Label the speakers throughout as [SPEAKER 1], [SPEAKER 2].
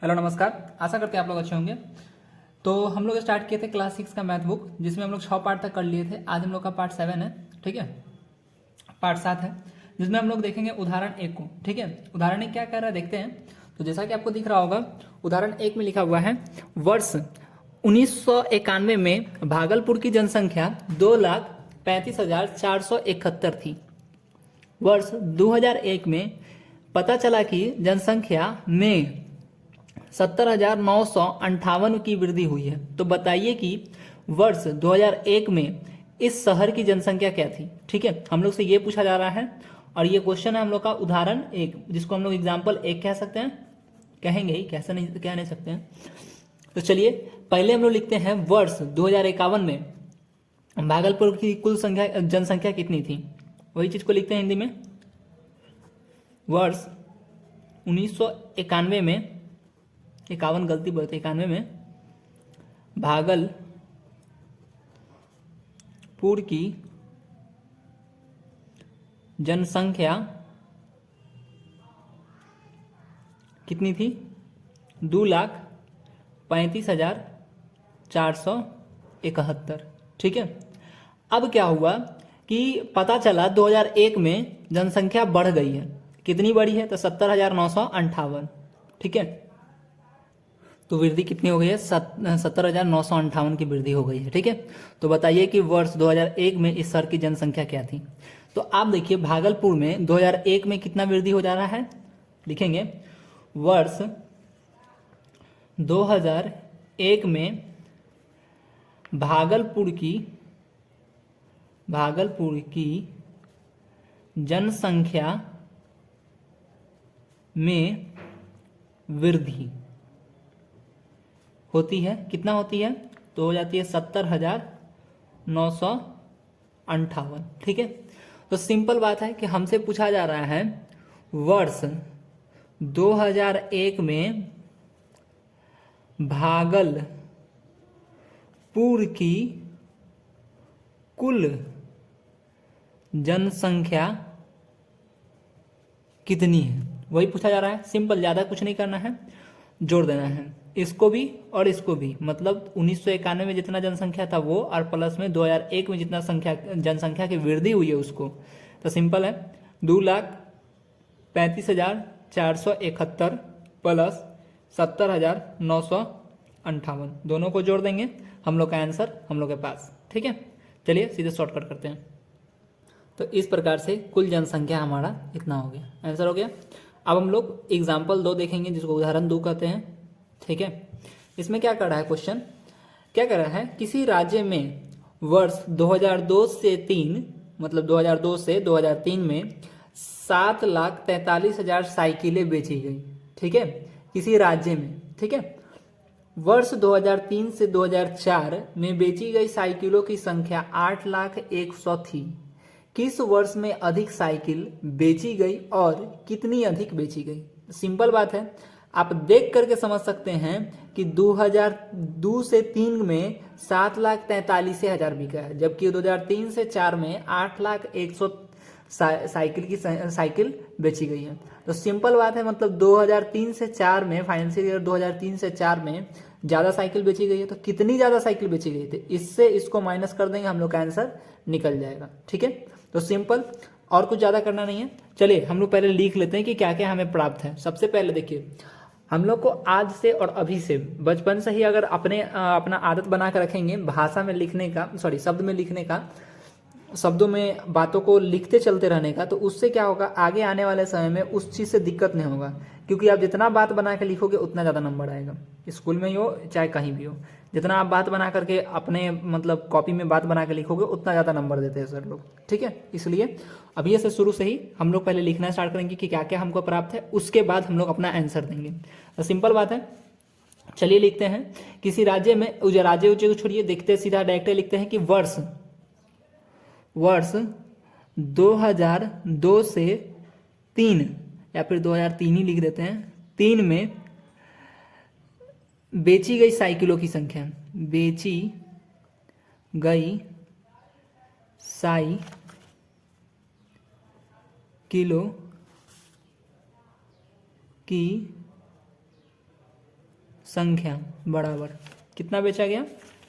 [SPEAKER 1] Hello नमस्कार। आशा करते हैं आप लोग अच्छे होंगे। तो हम लोग स्टार्ट किए थे क्लास 6 का मैथ बुक, जिसमें हम लोग 6 पार्ट तक कर लिए थे। आज हम लोग का पार्ट 7 है, ठीक है, पार्ट 7 है, जिसमें हम लोग देखेंगे उदाहरण 1 को। ठीक है, उदाहरण 1 क्या कह रहा है देखते हैं। तो जैसा कि आपको दिख रहा होगा, उदाहरण 1 में लिखा हुआ है वर्ष 1991 में भागलपुर की जनसंख्या 2,35,471 थी। वर्ष 2001 में पता चला कि जनसंख्या में 70,958 की वृद्धि हुई है। तो बताइए कि वर्ष 2001 में इस शहर की जनसंख्या क्या थी। ठीक है, हम लोग से ये पूछा जा रहा है और ये क्वेश्चन है हम लोग का उदाहरण 1, जिसको हम लोग एग्जाम्पल 1 कह सकते हैं, कहेंगे ही, कैसे नहीं कह नहीं सकते हैं। तो चलिए पहले हम लोग लिखते हैं वर्ष 2051 में भागलपुर की कुल संख्या जनसंख्या कितनी थी। वही चीज को लिखते हैं हिंदी में। वर्ष 1991 में, 51 गलती बढ़ती, 91 में भागलपुर की जनसंख्या कितनी थी? 2,35,471। ठीक है, अब क्या हुआ कि पता चला 2001 में जनसंख्या बढ़ गई है। कितनी बढ़ी है? तो 70,958। ठीक है, तो वृद्धि कितनी हो गई है? 70,958 की वृद्धि हो गई है। ठीक है, तो बताइए कि वर्ष 2001 में इस शहर की जनसंख्या क्या थी। तो आप देखिए भागलपुर में 2001 में कितना वृद्धि हो जा रहा है, लिखेंगे वर्ष 2001 में भागलपुर की जनसंख्या में वृद्धि होती है। कितना होती है? तो हो जाती है 70,958। ठीक है, तो सिंपल बात है कि हमसे पूछा जा रहा है वर्ष 2001 में भागलपुर की कुल जनसंख्या कितनी है, वही पूछा जा रहा है। सिंपल, ज़्यादा कुछ नहीं करना है, जोड़ देना है इसको भी और इसको भी। मतलब 1991 में जितना जनसंख्या था वो, और प्लस में 2001 में जितना जनसंख्या की वृद्धि हुई है उसको। तो सिंपल है, 2,35,471 प्लस 70,958, दोनों को जोड़ देंगे, हम लोग का आंसर हम लोग के पास। ठीक है, चलिए सीधे शॉर्टकट करते हैं। तो इस प्रकार से कुल जनसंख्या हमारा इतना हो गया, आंसर हो गया। अब हम लोग एग्जाम्पल 2 देखेंगे, जिसको उदाहरण 2 कहते हैं। ठीक है, इसमें क्या कर रहा है क्वेश्चन, क्या कर रहा है, किसी राज्य में वर्ष 2002 से 3, मतलब 2002 से 2003 में 7,43,000 साइकिलें बेची गई। ठीक है, किसी राज्य में। ठीक है, वर्ष 2003 से 2004 में बेची गई साइकिलों की संख्या 8,01,000 थी। किस वर्ष में अधिक साइकिल बेची गई और कितनी अधिक बेची गई? सिंपल बात है, आप देख करके समझ सकते हैं कि 2002 से 3 में 7,43,000 बिका है, जबकि 2003 से 4 में 8,01,000 साइकिल बेची गई है। तो सिंपल बात है, मतलब 2003 से 4 में, फाइनेंशियल ईयर 2003 से 4 में ज़्यादा साइकिल बेची गई है। तो कितनी ज़्यादा साइकिल बेची गई थी, इससे इसको माइनस कर देंगे, हम लोग का आंसर निकल जाएगा। ठीक है, तो सिंपल, और कुछ ज़्यादा करना नहीं है। चलिए हम लोग पहले लिख लेते हैं कि क्या क्या हमें प्राप्त है। सबसे पहले देखिए, हम लोग को आज से और अभी से, बचपन से ही अगर अपना आदत बना कर रखेंगे भाषा में लिखने का, सॉरी शब्द में लिखने का, शब्दों में बातों को लिखते चलते रहने का, तो उससे क्या होगा, आगे आने वाले समय में उस चीज़ से दिक्कत नहीं होगा। क्योंकि आप जितना बात बना के लिखोगे उतना ज़्यादा नंबर आएगा, स्कूल में ही हो चाहे कहीं भी हो। जितना आप बात बना करके अपने मतलब कॉपी में बात बना के लिखोगे उतना ज़्यादा नंबर देते हैं सर लोग। ठीक है, इसलिए अभी से शुरू से ही हम लोग पहले लिखना स्टार्ट करेंगे कि क्या क्या हमको प्राप्त है, उसके बाद हम लोग अपना आंसर देंगे। तो सिंपल बात है, चलिए लिखते हैं। किसी राज्य में, राज्य उज्जय को छोड़िए, देखते सीधा डायरेक्ट लिखते हैं कि वर्ष 2002 से 3, या फिर 2003 ही लिख देते हैं, 3 में बेची गई साइकिलों की संख्या, बेची गई साइकिलों की संख्या बराबर कितना बेचा गया,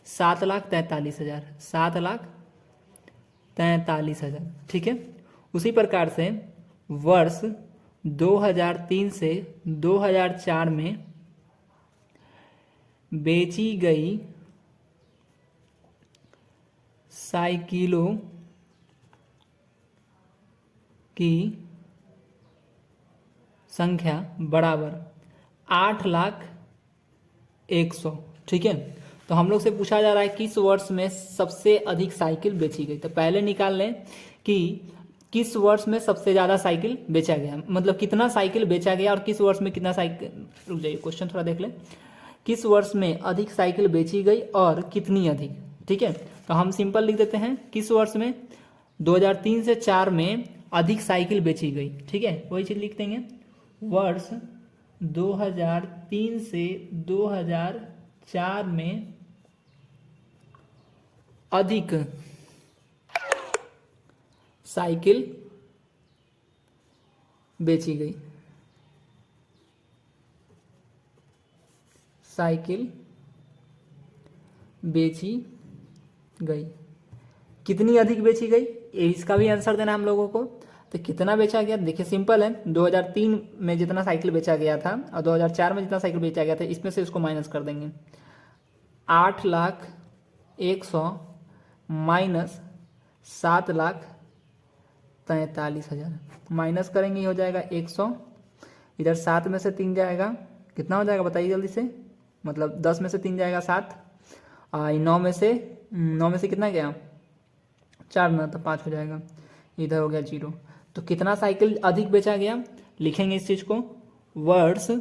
[SPEAKER 1] 7,43,000, 7,43,000। ठीक है, उसी प्रकार से वर्ष 2003 से 2004 में बेची गई साइकिलों की संख्या बराबर 8,01,000। ठीक है, तो हम लोग से पूछा जा रहा है किस वर्ष में सबसे अधिक साइकिल बेची गई। तो पहले निकाल लें कि किस वर्ष में सबसे ज़्यादा साइकिल बेचा गया, मतलब कितना साइकिल बेचा गया और किस वर्ष में कितना साइकिल। रुक जाइए, क्वेश्चन थोड़ा देख लें। किस वर्ष में अधिक साइकिल बेची गई और कितनी अधिक। ठीक है, तो हम सिंपल लिख देते हैं किस वर्ष में 2003 से 4 में अधिक साइकिल बेची गई। ठीक है, वही चीज़ लिख देंगे, वर्ष 2003 से 2004 में अधिक साइकिल बेची गई, साइकिल बेची गई। कितनी अधिक बेची गई, इसका भी आंसर देना हम लोगों को। तो कितना बेचा गया, देखिए सिंपल है, 2003 में जितना साइकिल बेचा गया था और 2004 में जितना साइकिल बेचा गया था, इसमें से इसको माइनस कर देंगे। 8,01,000 माइनस 7,43,000, माइनस करेंगे ही हो जाएगा 100। इधर 7 में से 3 जाएगा, कितना हो जाएगा बताइए जल्दी से, मतलब 10 में से 3 जाएगा 7, 9 में से कितना गया 4 ना, तो 5 हो जाएगा, इधर हो गया 0। तो कितना साइकिल अधिक बेचा गया, लिखेंगे इस चीज को, वर्ष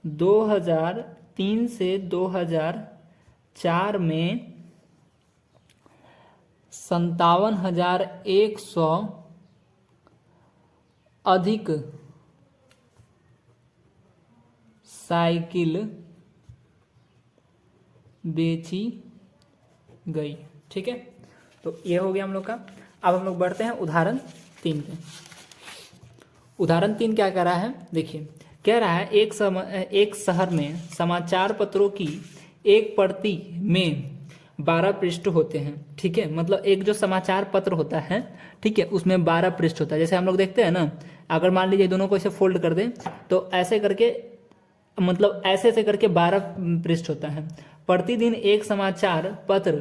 [SPEAKER 1] 2003 से 2004 में 57,100 अधिक साइकिल बेची गई। ठीक है, तो ये हो गया हम लोग का। अब हम लोग बढ़ते हैं उदाहरण 3 पे। उदाहरण 3 क्या कह रहा है, देखिए कह रहा है एक शहर में समाचार पत्रों की एक प्रति में 12 पृष्ठ होते हैं। ठीक है, मतलब एक जो समाचार पत्र होता है, ठीक है, उसमें 12 पृष्ठ होता है। जैसे हम लोग देखते हैं ना, अगर मान लीजिए दोनों को ऐसे फोल्ड कर दें तो ऐसे करके, मतलब ऐसे ऐसे करके 12 पृष्ठ होता है। प्रतिदिन एक समाचार पत्र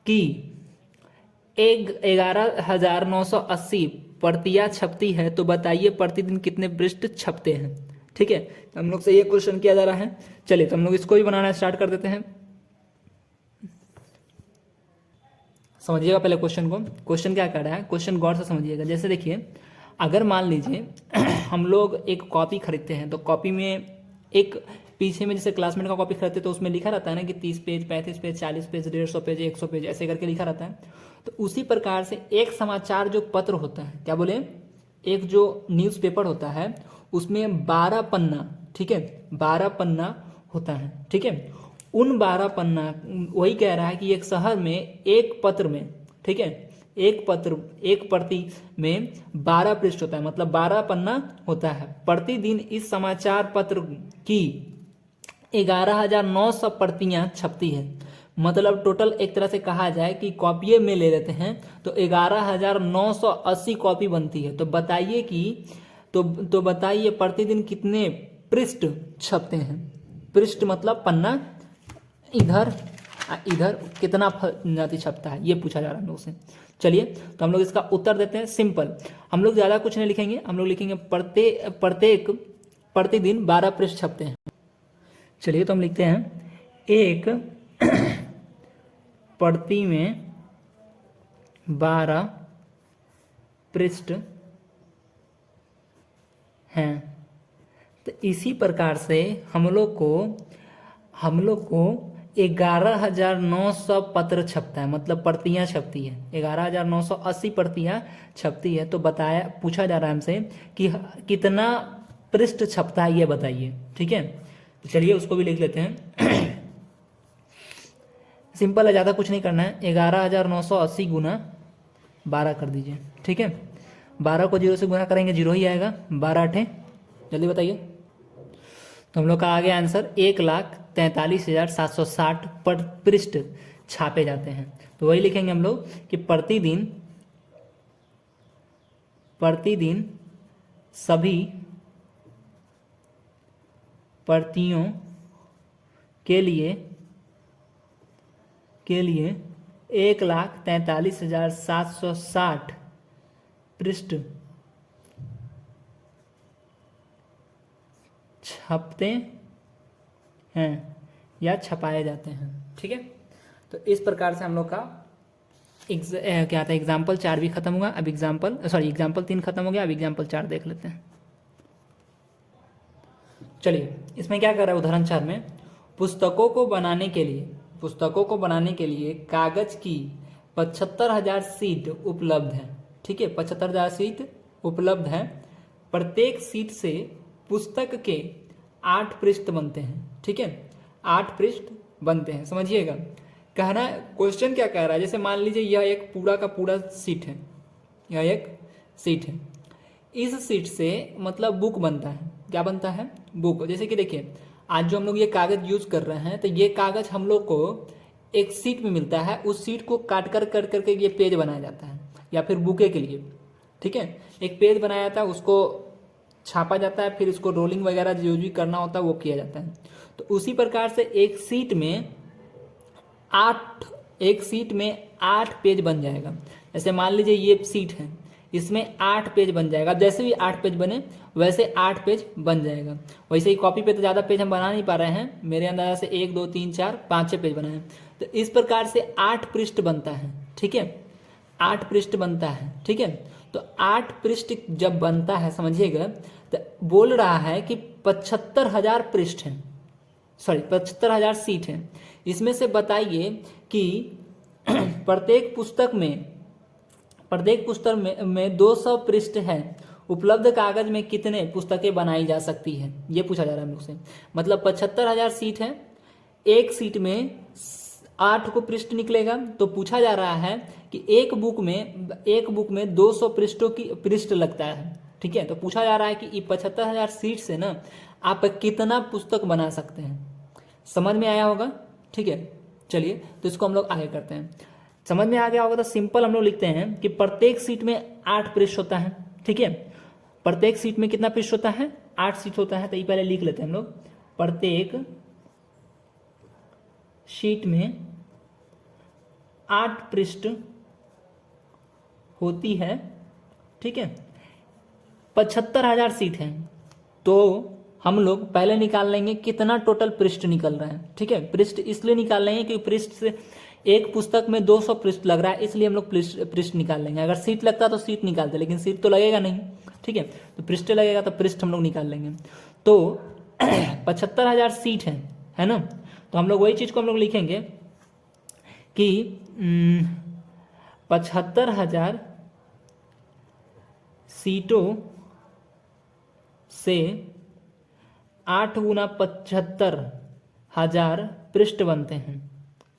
[SPEAKER 1] की 11,980 प्रतियां छपती है, तो बताइए प्रतिदिन कितने पृष्ठ छपते हैं। ठीक है, तो हम लोग से ये क्वेश्चन किया जा रहा है। चलिए तो हम लोग इसको भी बनाना स्टार्ट कर देते हैं। समझिएगा पहले क्वेश्चन को, क्वेश्चन क्या कर रहा है, क्वेश्चन गौर से समझिएगा। जैसे देखिए, अगर मान लीजिए हम लोग एक कॉपी खरीदते हैं, तो कॉपी में एक पीछे में जैसे क्लासमेट का कॉपी खरीदते तो उसमें लिखा रहता है ना कि 30 page, 35 page, 40 page, 150 page, 100 page, ऐसे करके लिखा रहता है। तो उसी प्रकार से एक समाचार जो पत्र होता है, क्या बोले, एक जो न्यूज़पेपर होता है उसमें 12 पन्ना, ठीक है, 12 पन्ना होता है। ठीक है, उन 12 पन्ना, वही कह रहा है कि एक शहर में एक पत्र में, ठीक है, एक प्रति में 12 पृष्ठ होता है, मतलब 12 पन्ना होता है। प्रतिदिन इस समाचार पत्र की 11,900 प्रतियां छपती है। मतलब टोटल एक तरह से कहा जाए कि कॉपी में ले लेते हैं तो 11,980 कॉपी बनती है। तो बताइए कि तो बताइए प्रतिदिन कितने पृष्ठ छपते हैं। पृष्ठ मतलब पन्ना, इधर कितना जाति छपता है, ये पूछा जा रहा है हम लोग से। चलिए तो हम लोग इसका उत्तर देते हैं। सिंपल, हम लोग ज़्यादा कुछ नहीं लिखेंगे, हम लोग लिखेंगे प्रतिदिन 12 पृष्ठ छपते हैं। चलिए तो हम लिखते हैं एक प्रति में 12 पृष्ठ हैं। तो इसी प्रकार से हम लोग को 11,900 पत्र छपता है, मतलब प्रतियां छपती है, 11,980 प्रतियां छपती है। तो पूछा जा रहा है हमसे कि कितना पृष्ठ छपता है, ये बताइए। ठीक है, तो चलिए उसको भी लिख लेते हैं। सिंपल है, ज़्यादा कुछ नहीं करना है। 11,980 गुना 12 कर दीजिए। ठीक है, 12 को 0 से गुना करेंगे 0 ही आएगा, 12 8, जल्दी बताइए। तो हम लोग का आ गया आंसर 1,43,760 पर पृष्ठ छापे जाते हैं। तो वही लिखेंगे हम लोग कि प्रतिदिन सभी प्रतियों के लिए 1,43,760 पृष्ठ छपते हैं या छपाए जाते हैं। ठीक है, तो इस प्रकार से हम लोग का क्या था, एग्जाम्पल 4 भी खत्म हुआ। अब एग्जाम्पल 3 खत्म हो गया। अब एग्जाम्पल 4 देख लेते हैं। चलिए, इसमें क्या कर रहा है उदाहरण 4 में, पुस्तकों को बनाने के लिए कागज की 75,000 सीट उपलब्ध है। ठीक है, 75,000 सीट उपलब्ध है। प्रत्येक सीट से पुस्तक के 8 पृष्ठ बनते हैं। ठीक है, 8 पृष्ठ बनते हैं, समझिएगा। कहना क्वेश्चन क्या कह रहा है, जैसे मान लीजिए यह एक पूरा का पूरा सीट है, यह एक सीट है। इस सीट से मतलब बुक बनता है। क्या बनता है? बुक। जैसे कि देखिए, आज जो हम लोग ये कागज यूज कर रहे हैं, तो ये कागज हम लोग को एक सीट में मिलता है। उस सीट को काट करके ये पेज बनाया जाता है, या फिर बुके के लिए। ठीक है, एक पेज बनाया जाता है, उसको छापा जाता है, फिर इसको रोलिंग वगैरह जो भी करना होता है वो किया जाता है। तो उसी प्रकार से एक सीट में 8 पेज बन जाएगा। जैसे मान लीजिए ये सीट है, इसमें 8 पेज बन जाएगा। जैसे भी 8 पेज बने वैसे 8 पेज बन जाएगा। वैसे ही कॉपी पे तो ज़्यादा पेज हम बना नहीं पा रहे हैं, मेरे अंदाजा से 1 2 3 4 5 6 पेज बनाए। तो इस प्रकार से 8 पृष्ठ बनता है। ठीक है, 8 पृष्ठ बनता है। ठीक है, तो 8 पृष्ठ जब बनता है, समझिएगा, तो बोल रहा है कि 75,000 पृष्ठ हैं, 75,000 सीट हैं। इसमें से बताइए कि प्रत्येक पुस्तक में 200 पृष्ठ है। उपलब्ध कागज में कितने पुस्तकें बनाई जा सकती है, ये पूछा जा रहा है हम लोग से। मतलब 75,000 सीट है, एक सीट में 8 को पृष्ठ निकलेगा। तो पूछा जा रहा है कि एक बुक में 200 पृष्ठ लगता है। ठीक है, तो पूछा जा रहा है कि 75,000 सीट से ना आप कितना पुस्तक बना सकते हैं। समझ में आया होगा? ठीक है, चलिए तो इसको हम लोग आगे करते हैं। समझ में आ गया होगा तो सिंपल हम लोग लिखते हैं कि प्रत्येक सीट में 8 पृष्ठ होता है। ठीक है, प्रत्येक सीट में कितना पृष्ठ होता है? 8 सीट होता है। तो ये पहले लिख लेते हैं हम लोग, प्रत्येक शीट में 8 पृष्ठ होती है। ठीक है, 75,000 सीट है। तो हम लोग पहले निकाल लेंगे कितना टोटल पृष्ठ निकल रहा है। ठीक है, पृष्ठ इसलिए निकाल लेंगे क्योंकि पृष्ठ से एक पुस्तक में 200 पृष्ठ लग रहा है, इसलिए हम लोग पृष्ठ निकाल लेंगे। अगर सीट लगता तो सीट निकालते, लेकिन सीट तो लगेगा नहीं। ठीक है, तो पृष्ठ लगेगा तो पृष्ठ हम लोग निकाल लेंगे। तो 75,000 सीट है ना। तो हम लोग वही चीज को हम लोग लिखेंगे कि 75,000 सीटों से 8 गुना 75,000 पृष्ठ बनते हैं,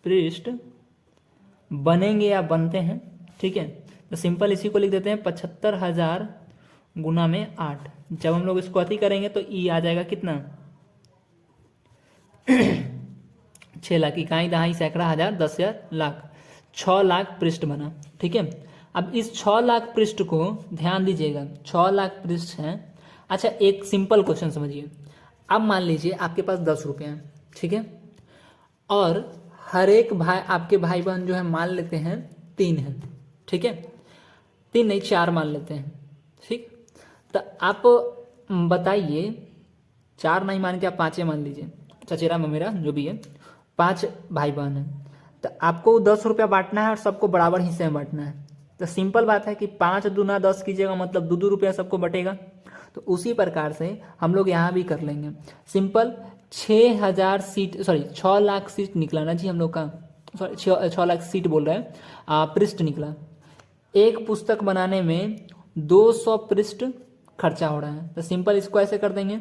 [SPEAKER 1] पृष्ठ बनेंगे या बनते हैं। ठीक है, तो सिंपल इसी को लिख देते हैं 75,000 गुना में 8। जब हम लोग इसको अति करेंगे तो ई आ जाएगा कितना 6 लाख। इकाई दहाई सैकड़ा हजार 10,000 लाख, 6 लाख पृष्ठ बना। ठीक है, अब इस 6 लाख पृष्ठ को ध्यान दीजिएगा, 6 लाख पृष्ठ हैं। अच्छा, एक सिंपल क्वेश्चन समझिए। अब मान लीजिए आपके पास 10 रुपये हैं। ठीक है, और हर एक आपके भाई बहन जो है मान लेते हैं 3 हैं। ठीक है, 3 नहीं 4 मान लेते हैं। ठीक, तो आप बताइए, 4 नहीं मान के आप 5 मान लीजिए, चचेरा ममेरा जो भी है, 5 भाई बहन हैं। तो आपको 10 रुपया बांटना है और सबको बराबर हिस्से में बांटना है। तो सिंपल बात है कि 5 दूना 10 कीजिएगा, मतलब 2 रुपया सबको बटेगा। तो उसी प्रकार से हम लोग यहाँ भी कर लेंगे सिंपल। 6 लाख सीट निकला ना जी हम लोग का, 6 लाख सीट बोल रहे हैं, पृष्ठ निकला। एक पुस्तक बनाने में 200 पृष्ठ खर्चा हो रहा है। तो सिंपल इसको ऐसे कर देंगे,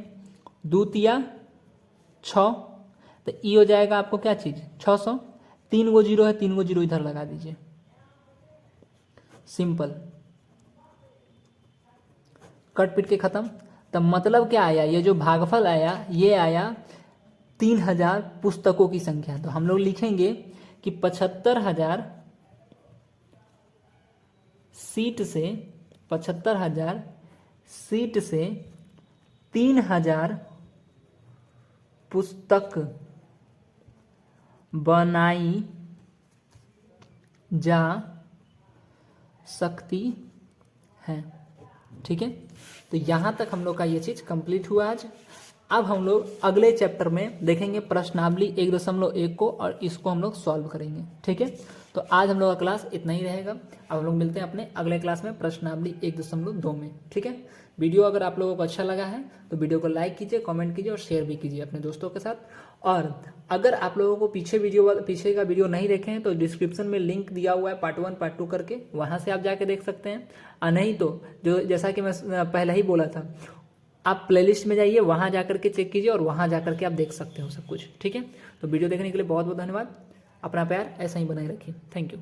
[SPEAKER 1] 2 तिया 6, तो ई हो जाएगा आपको क्या चीज 600। 3 गो जीरो है, 3 गो जीरो इधर लगा दीजिए, सिंपल, कट पिट के खत्म। तो मतलब क्या आया, ये जो भागफल आया ये आया 3000 पुस्तकों की संख्या। तो हम लोग लिखेंगे कि 75,000 सीट से 75,000 सीट से 3000 पुस्तक बनाई जा सकती है। ठीक है, तो यहाँ तक हम लोग का ये चीज़ कंप्लीट हुआ आज। अब हम लोग अगले चैप्टर में देखेंगे प्रश्नावली 1.1 को, और इसको हम लोग सॉल्व करेंगे। ठीक है, तो आज हम लोग का क्लास इतना ही रहेगा। अब हम लोग मिलते हैं अपने अगले क्लास में प्रश्नावली 1.2 में। ठीक है, वीडियो अगर आप लोगों को अच्छा लगा है तो वीडियो को लाइक कीजिए, कमेंट कीजिए और शेयर भी कीजिए अपने दोस्तों के साथ। और अगर आप लोगों को पीछे का वीडियो नहीं देखे हैं तो डिस्क्रिप्शन में लिंक दिया हुआ है पार्ट 1 पार्ट 2 करके, वहाँ से आप जाके देख सकते हैं। और नहीं तो जो जैसा कि मैं पहले ही बोला था, आप प्लेलिस्ट में जाइए, वहाँ जाकर के चेक कीजिए और वहाँ जाकर के आप देख सकते हो सब कुछ। ठीक है, तो वीडियो देखने के लिए बहुत बहुत धन्यवाद। अपना प्यार ऐसा ही बनाए रखिए। Thank you.